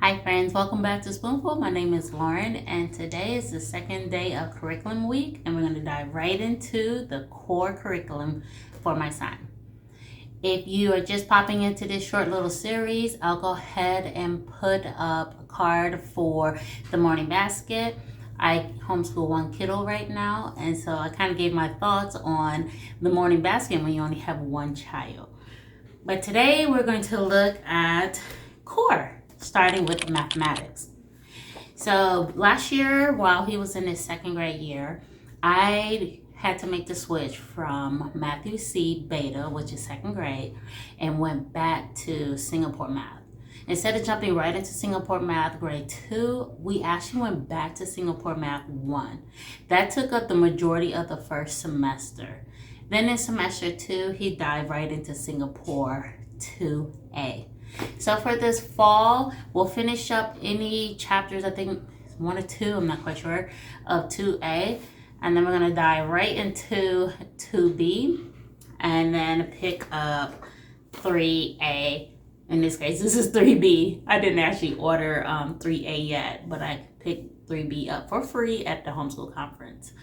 Hi friends, welcome back to Spoonful. My name is Lauren and today is the second day of curriculum week and we're going to dive right into the core curriculum for my son. If you are just popping into this short little series, I'll go ahead and put up a card for the morning basket. I homeschool one kiddo right now, and so I kind of gave my thoughts on the morning basket when you only have one child. But today we're going to look at core, starting with mathematics. So last year, while he was in his second grade year, I had to make the switch from Matthew C Beta, which is second grade, and went back to Singapore math. Instead of jumping right into Singapore math grade 2, we actually went back to Singapore math 1. That took up the majority of the first semester. Then in semester 2, he dived right into Singapore 2A. So for this fall, we'll finish up any chapters, I think 1 or 2, I'm not quite sure, of 2A. And then we're going to dive right into 2B and then pick up 3A. In this case, this is 3B. I didn't actually order 3A yet, but I picked 3B up for free at the homeschool conference.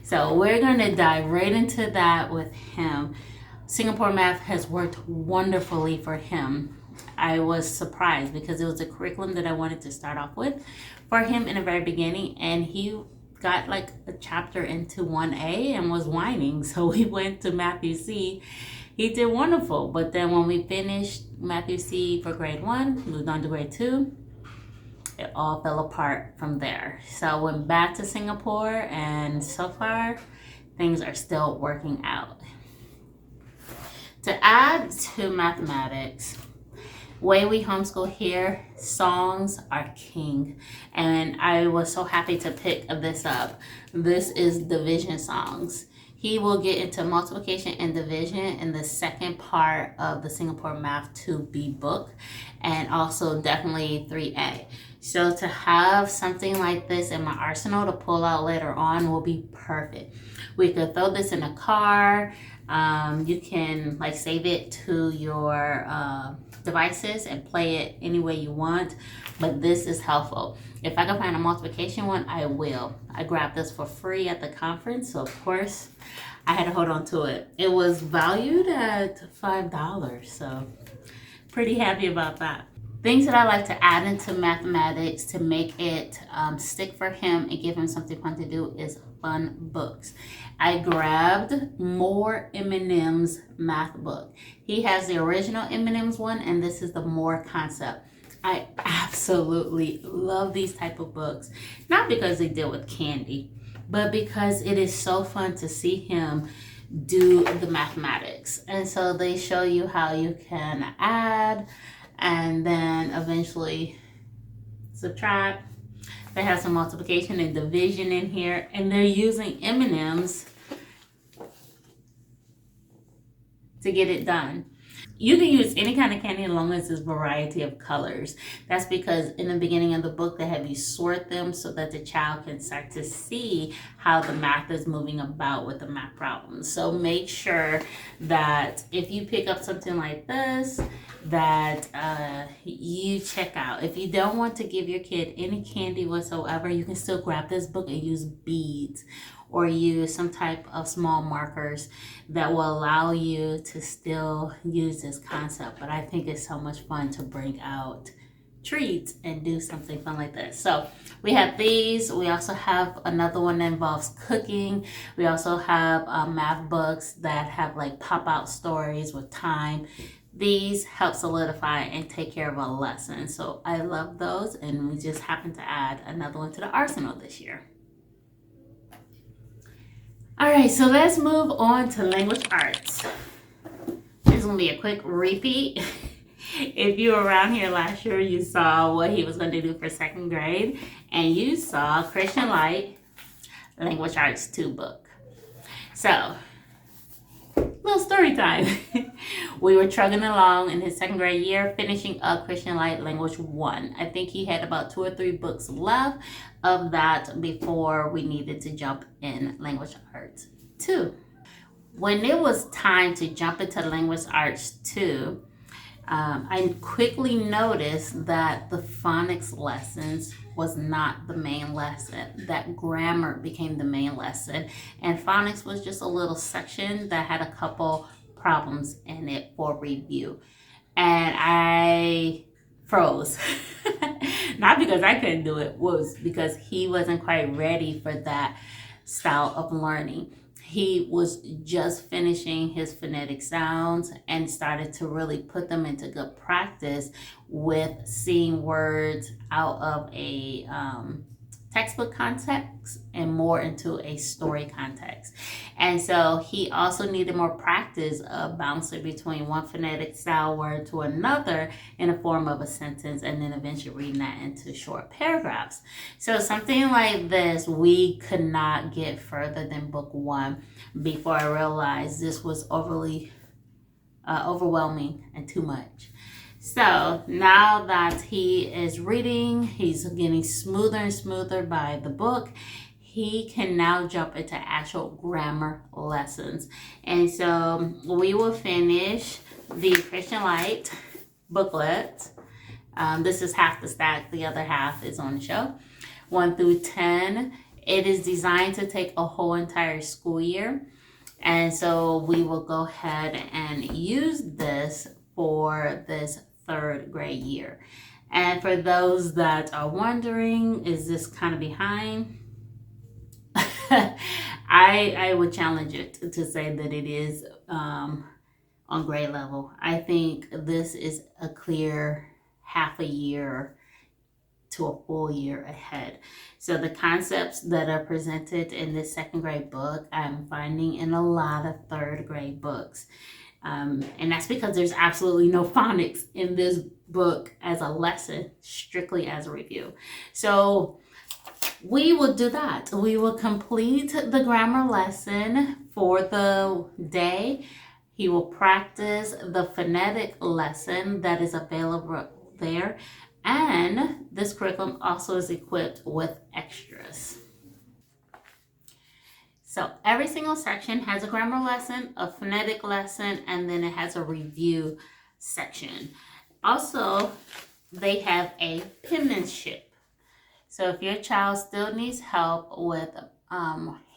So we're going to dive right into that with him. Singapore math has worked wonderfully for him. I was surprised because it was a curriculum that I wanted to start off with for him in the very beginning, and he got like a chapter into 1A and was whining. So we went to Matthew C. He did wonderful, but then when we finished Matthew C for grade 1, moved on to grade 2, it all fell apart from there. So I went back to Singapore, and so far things are still working out. To add to mathematics, way we homeschool here, songs are king. And I was so happy to pick this up. This is division songs. He will get into multiplication and division in the second part of the Singapore Math 2B book, and also definitely 3A. So to have something like this in my arsenal to pull out later on will be perfect. We could throw this in a car. You can like save it to your devices and play it any way you want, but this is helpful. If I can find a multiplication one, I will. I grabbed this for free at the conference, so of course I had to hold on to it. It was valued at $5, so pretty happy about that. Things that I like to add into mathematics to make it stick for him and give him something fun to do is fun books. I grabbed More M&M's math book. He has the original M&M's one, and this is the More concept. I absolutely love these type of books, not because they deal with candy, but because it is so fun to see him do the mathematics. And so they show you how you can add and then eventually subtract. They have some multiplication and division in here, and they're using M&Ms to get it done. You can use any kind of candy as long as there's variety of colors. That's because in the beginning of the book, they have you sort them so that the child can start to see how the math is moving about with the math problems. So make sure that if you pick up something like this, that you check out. If you don't want to give your kid any candy whatsoever, you can still grab this book and use beads or use some type of small markers that will allow you to still use this concept. But I think it's so much fun to bring out treats and do something fun like this. So we have these. We also have another one that involves cooking. We also have math books that have like pop-out stories with time. These help solidify and take care of a lesson. So I love those, and we just happen to add another one to the arsenal this year. All right, so let's move on to language arts. This is gonna be a quick repeat. If you were around here last year, you saw what he was going to do for second grade, and you saw Christian Light Language Arts 2 book. So, little story time. We were trugging along in his second grade year, finishing up Christian Light Language 1. I think he had about 2 or 3 books left of that before we needed to jump in Language Arts 2. When it was time to jump into Language Arts 2, I quickly noticed that the phonics lessons was not the main lesson, that grammar became the main lesson, and phonics was just a little section that had a couple problems in it for review. And I froze. Not because I couldn't do it, was because he wasn't quite ready for that style of learning. He was just finishing his phonetic sounds and started to really put them into good practice with seeing words out of a textbook context and more into a story context. And so he also needed more practice of bouncing between one phonetic style word to another in the form of a sentence and then eventually reading that into short paragraphs. So something like this, we could not get further than book one before I realized this was overwhelming and too much. So now that he is reading, he's getting smoother and smoother by the book. He can now jump into actual grammar lessons. And so we will finish the Christian Light booklet. This is half the stack, the other half is on the show. 1 through 10. It is designed to take a whole entire school year. And so we will go ahead and use this for this third grade year. And for those that are wondering, is this kind of behind? I would challenge it to say that it is on grade level. I think this is a clear half a year to a full year ahead. So the concepts that are presented in this second grade book, I'm finding in a lot of third grade books. And that's because there's absolutely no phonics in this book as a lesson, strictly as a review. So we will do that. We will complete the grammar lesson for the day. He will practice the phonetic lesson that is available there. And this curriculum also is equipped with extras. So every single section has a grammar lesson, a phonetic lesson, and then it has a review section. Also, they have a penmanship. So if your child still needs help with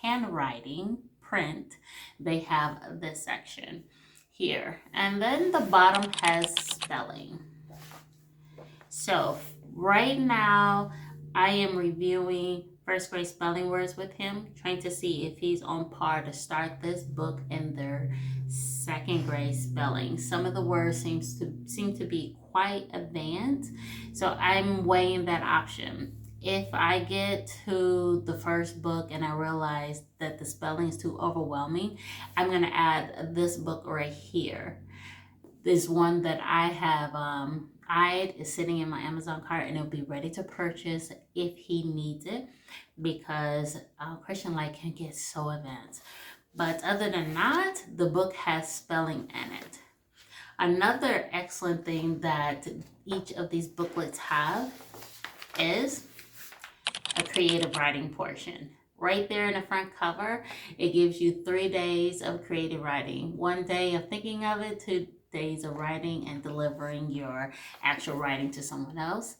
handwriting, print, they have this section here. And then the bottom has spelling. So right now, I am reviewing first grade spelling words with him, trying to see if he's on par to start this book in their second grade spelling. Some of the words seem to be quite advanced, so I'm weighing that option. If I get to the first book and I realize that the spelling is too overwhelming, I'm going to add this book right here. This one that I have eyed is sitting in my Amazon cart, and it'll be ready to purchase if he needs it, because Christian Light can get so advanced. But other than that, the book has spelling in it. Another excellent thing that each of these booklets have is a creative writing portion. Right there in the front cover, it gives you 3 days of creative writing. 1 day of thinking of it, 2 days of writing and delivering your actual writing to someone else.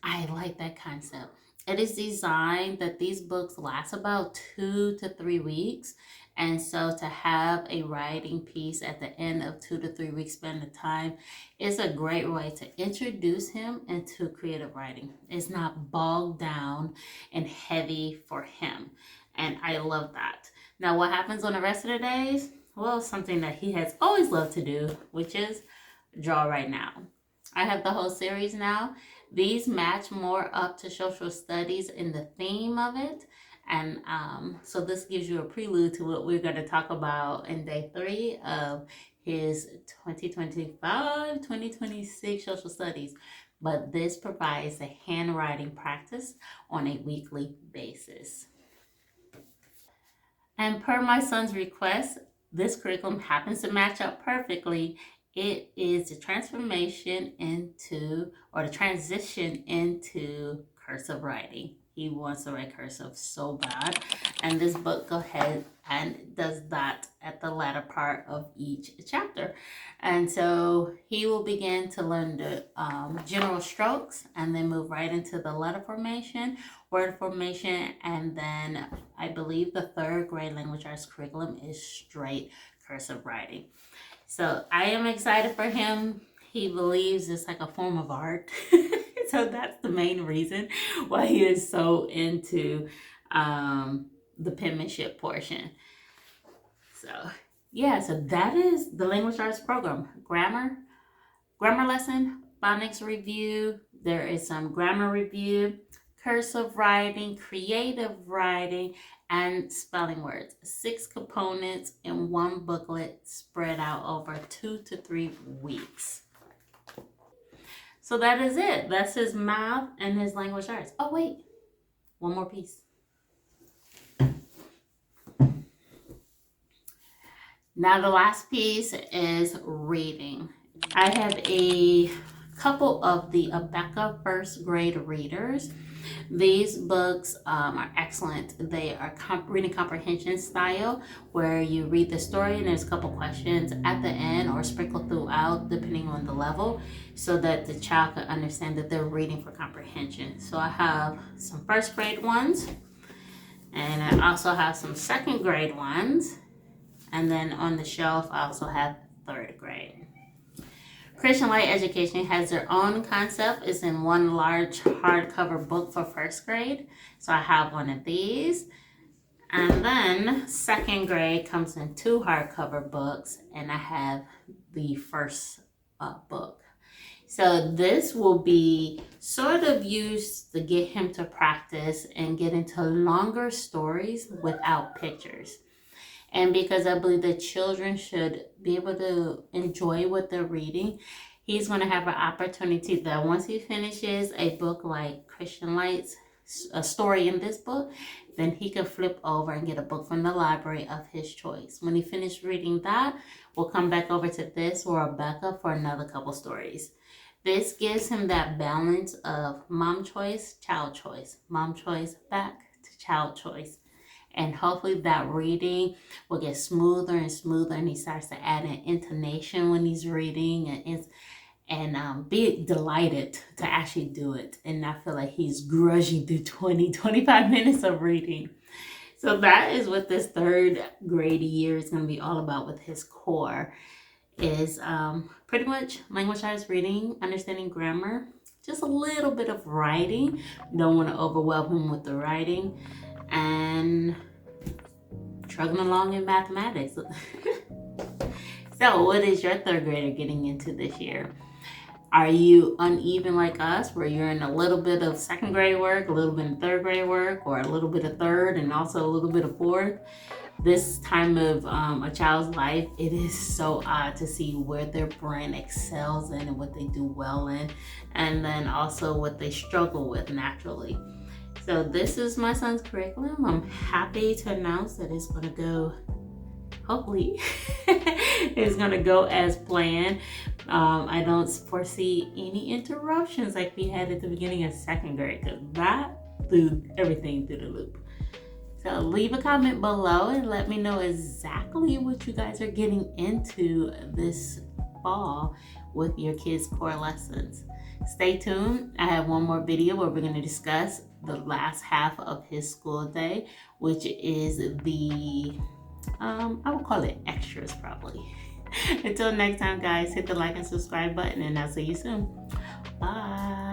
I like that concept. It is designed that these books last about 2 to 3 weeks. And so to have a writing piece at the end of 2 to 3 weeks spend of time is a great way to introduce him into creative writing. It's not bogged down and heavy for him. And I love that. Now, what happens on the rest of the days? Well, something that he has always loved to do, which is draw right now. I have the whole series now. These match more up to social studies in the theme of it. And so this gives you a prelude to what we're going to talk about in day 3 of his 2025-2026 social studies. But this provides a handwriting practice on a weekly basis. And per my son's request, this curriculum happens to match up perfectly. It is the transition into cursive writing. He wants to write cursive so bad. And this book go ahead and does that at the latter part of each chapter. And so he will begin to learn the general strokes and then move right into the letter formation, word formation, and then I believe the third grade language arts curriculum is straight cursive writing. So I am excited for him. He believes it's like a form of art. So that's the main reason why he is so into the penmanship portion. So yeah, so that is the language arts program. Grammar lesson, phonics review. There is some grammar review, cursive writing, creative writing, and spelling words. 6 components in one booklet spread out over 2 to 3 weeks. So that is it. That's his math and his language arts. Oh, wait. One more piece. Now the last piece is reading. I have a couple of the Abeka first grade readers. These books are excellent. They are reading comprehension style, where you read the story and there's a couple questions at the end or sprinkled throughout depending on the level, so that the child can understand that they're reading for comprehension. So I have some first grade ones, and I also have some second grade ones, and then on the shelf I also have third grade. Christian Light Education has their own concept. It's in one large hardcover book for first grade. So I have one of these. And then second grade comes in 2 hardcover books, and I have the first book. So this will be sort of used to get him to practice and get into longer stories without pictures. And because I believe that children should be able to enjoy what they're reading, he's going to have an opportunity that once he finishes a book like Christian Light's, a story in this book, then he can flip over and get a book from the library of his choice. When he finishes reading that, we'll come back over to this or Abeka for another couple stories. This gives him that balance of mom choice, child choice, mom choice, back to child choice. And hopefully that reading will get smoother and smoother, and he starts to add an intonation when he's reading, and be delighted to actually do it and not feel like he's grudging through 25 minutes of reading. So that is what this third grade year is going to be all about with his core. Is pretty much language arts, reading, understanding grammar, just a little bit of writing. Don't want to overwhelm him with the writing, and trugging along in mathematics. So what is your third grader getting into this year? Are you uneven like us, where you're in a little bit of second grade work, a little bit of third grade work, or a little bit of third and also a little bit of fourth? This time of a child's life, it is so odd to see where their brain excels in and what they do well in, and then also what they struggle with naturally. So this is my son's curriculum. I'm happy to announce that it's going to go, hopefully, it's going to go as planned. I don't foresee any interruptions like we had at the beginning of second grade, because that threw everything through the loop. So leave a comment below and let me know exactly what you guys are getting into this fall with your kids' core lessons. Stay tuned. I have one more video where we're going to discuss the last half of his school day, which is the, I would call it extras probably. Until next time, guys, hit the like and subscribe button, and I'll see you soon. Bye.